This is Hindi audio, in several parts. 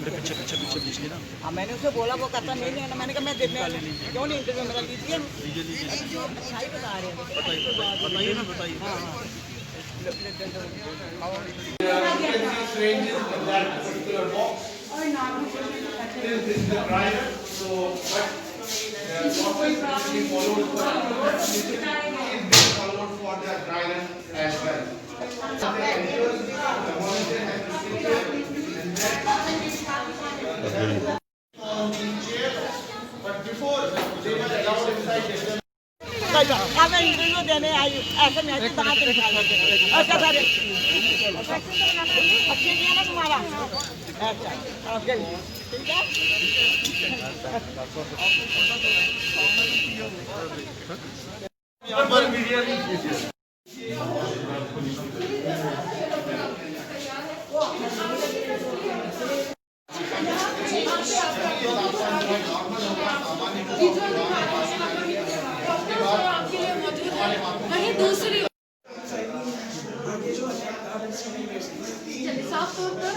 पीछे पीछे पीछे लीजिए ना। हाँ मैंने उसे बोला, वो कहता नहीं लेना। मैंने कहा मैं देने क्यों नहीं इंटरव्यू मेरा लीजिए। अच्छा ही बता रहे हैं। बताइए ना, बताइए। मैं इंटरव्यू देने आई हूँ, ऐसे में अच्छा सर अच्छे नहीं है ना तुम्हारा। अच्छा ओके ठीक है। वही दूसरी साफ तौर पर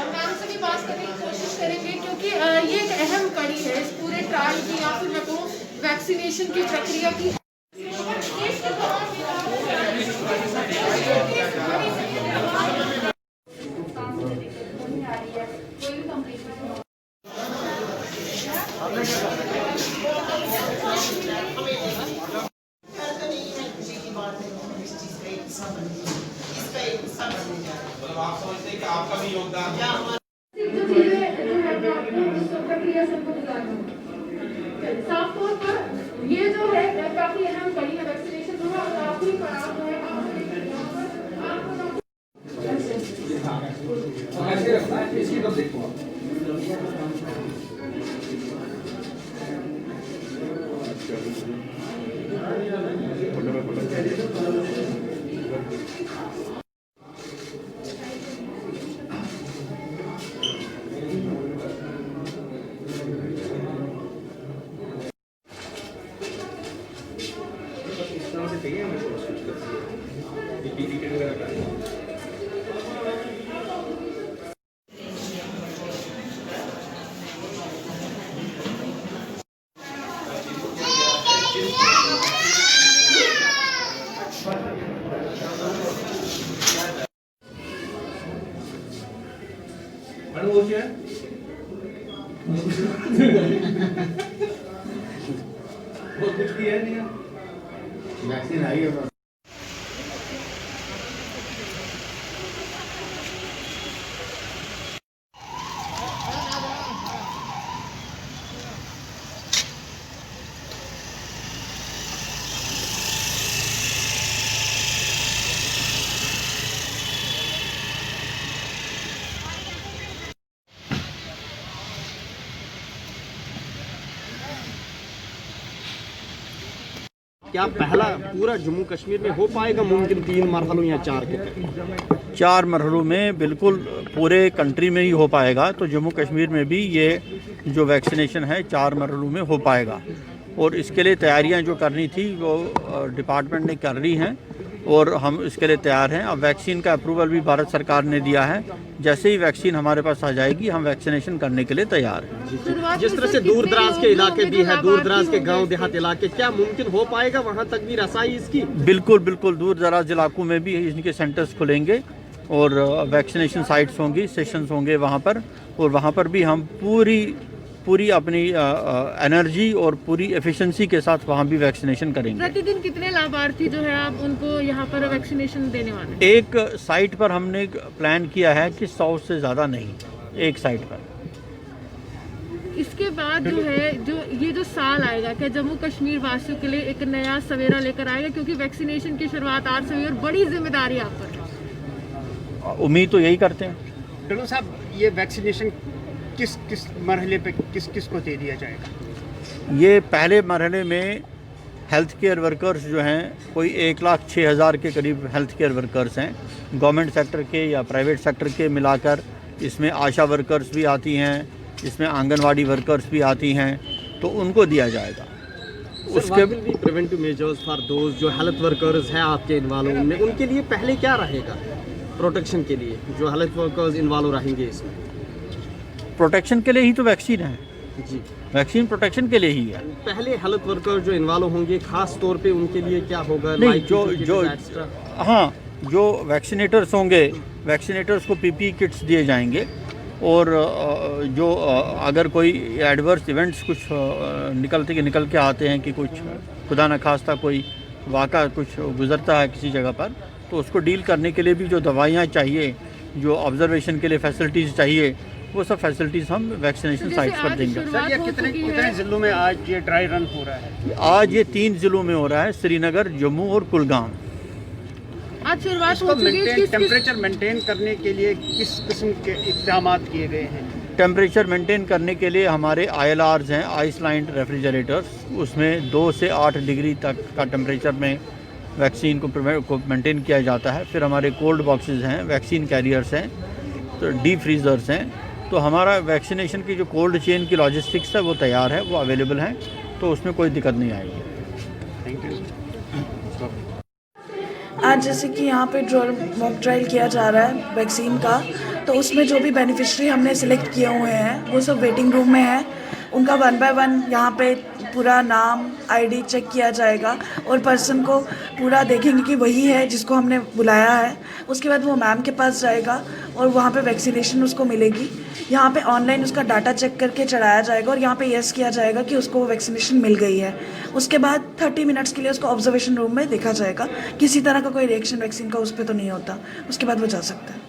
मैम से भी बात करने की कोशिश करेंगे, क्योंकि ये एक अहम कड़ी है इस पूरे ट्रायल की या फिर मैं कहूँ वैक्सीनेशन की प्रक्रिया की। आप समझते हैं कि आपका भी योगदान साफ तौर पर ये जो है काफी अहम कड़ी है वैक्सीनेशन का आखिरी पड़ाव जो है। कुछ किया नहीं वैक्सीन आई है। क्या पहला पूरा जम्मू कश्मीर में हो पाएगा मुमकिन 3 मरहलों या 4 के तक? 4 मरहलों में बिल्कुल पूरे कंट्री में ही हो पाएगा। तो जम्मू कश्मीर में भी ये जो वैक्सीनेशन है 4 मरहलों में हो पाएगा, और इसके लिए तैयारियां जो करनी थी वो डिपार्टमेंट ने कर ली हैं और हम इसके लिए तैयार हैं। अब वैक्सीन का अप्रूवल भी भारत सरकार ने दिया है। जैसे ही वैक्सीन हमारे पास आ जाएगी हम वैक्सीनेशन करने के लिए तैयार हैं। जिस तरह से दूर दराज के इलाके भी है, दूर दराज के गांव देहात इलाके, क्या मुमकिन हो पाएगा वहां तक भी रसाई इसकी? बिल्कुल बिल्कुल, दूर दराज इलाकों में भी इनके सेंटर्स खुलेंगे और वैक्सीनेशन साइट्स होंगी, सेशंस होंगे वहाँ पर, और वहाँ पर भी हम पूरी अपनी एनर्जी और पूरी एफिशिएंसी के साथ वहाँ भी वैक्सीनेशन करेंगे। प्रतिदिन कितने लाभार्थी जो है आप उनको यहाँ पर वैक्सीनेशन देने वाले हैं? एक साइट पर हमने प्लान किया है कि 100 से ज़्यादा नहीं, एक साइट पर। इसके बाद जो है ये जो साल आएगा, क्या जम्मू कश्मीर वासियों के लिए एक नया सवेरा लेकर आएगा? क्योंकि वैक्सीनेशन की शुरुआत आज से हुई और बड़ी जिम्मेदारी आप पर है। उम्मीद तो यही करते हैं। डॉक्टर साहब, ये वैक्सीनेशन किस मरहले पे किस को दे दिया जाएगा? ये पहले मरहले में हेल्थ केयर वर्कर्स जो हैं, कोई 1,06,000 के करीब हेल्थ केयर वर्कर्स हैं, गवर्नमेंट सेक्टर के या प्राइवेट सेक्टर के मिलाकर। इसमें आशा वर्कर्स भी आती हैं, इसमें आंगनवाड़ी वर्कर्स भी आती हैं, तो उनको दिया जाएगा। उसके भी प्रिवेंटिव मेजर्स फॉर दोज जो हेल्थ वर्कर्स हैं आपके इन्वॉल्व में, उनके लिए पहले क्या रहेगा? प्रोटेक्शन के लिए जो हेल्थ वर्कर्स इन्वॉल्व रहेंगे इसमें? प्रोटेक्शन के लिए ही तो वैक्सीन है, जी, वैक्सीन प्रोटेक्शन के लिए ही है। पहले हेल्थ वर्कर जो इन्वॉल्व होंगे खास तौर पे उनके लिए क्या होगा? नहीं, लाइक जो हाँ, जो वैक्सीनेटर्स होंगे, वैक्सीनेटर्स को पीपीई किट्स दिए जाएंगे, और जो अगर कोई एडवर्स इवेंट्स कुछ निकल के आते हैं कि कुछ खुदा न खास्ता कोई वाक़ा कुछ गुज़रता है किसी जगह पर, तो उसको डील करने के लिए भी जो दवाइयाँ चाहिए, जो ऑब्जर्वेशन के लिए फैसिलिटीज़ चाहिए, वो सब फैसिलिटीज़ हम वैक्सीनेशन साइट्स पर देंगे। सर, ये कितने ज़िलों में आज ये ड्राई रन हो रहा है? आज ये 3 ज़िलों में हो रहा है, श्रीनगर, जम्मू और कुलगाम। आज शुरुआत इसको हो चुकी है। टेम्परेचर मेंटेन करने के लिए किस किस्म के इक़दाम किए गए हैं? टेम्परेचर मेंटेन करने के लिए हमारे ILRs हैं, आइस लाइंड रेफ्रिजरेटर्स, उसमें 2 से 8 डिग्री तक का टेम्परेचर में वैक्सीन को मेंटेन किया जाता है। फिर हमारे कोल्ड बॉक्सेस हैं, वैक्सीन कैरियर्स हैं, तो डीप फ्रीज़र्स हैं। तो हमारा वैक्सीनेशन की जो कोल्ड चेन की लॉजिस्टिक्स है वो तैयार है, वो अवेलेबल हैं, तो उसमें कोई दिक्कत नहीं आएगी। Thank you. आज जैसे कि यहाँ पे मॉक ट्रायल किया जा रहा है वैक्सीन का, तो उसमें जो भी बेनिफिशरी हमने सिलेक्ट किए हुए हैं वो सब वेटिंग रूम में है। उनका 1 बाय 1 यहाँ पे पूरा नाम, ID चेक किया जाएगा और पर्सन को पूरा देखेंगे कि वही है जिसको हमने बुलाया है। उसके बाद वो मैम के पास जाएगा और वहाँ पे वैक्सीनेशन उसको मिलेगी। यहाँ पे ऑनलाइन उसका डाटा चेक करके चढ़ाया जाएगा और यहाँ पे येस किया जाएगा कि उसको वैक्सीनेशन मिल गई है। उसके बाद 30 मिनट्स के लिए उसको ऑब्जर्वेशन रूम में देखा जाएगा, किसी तरह का कोई रिएक्शन वैक्सीन का उस पर तो नहीं होता। उसके बाद वो जा सकता है।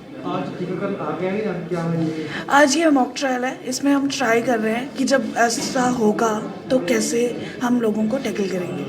आज ये मॉक ट्रायल है, इसमें हम ट्राई कर रहे हैं कि जब ऐसा होगा तो कैसे हम लोगों को टैकल करेंगे।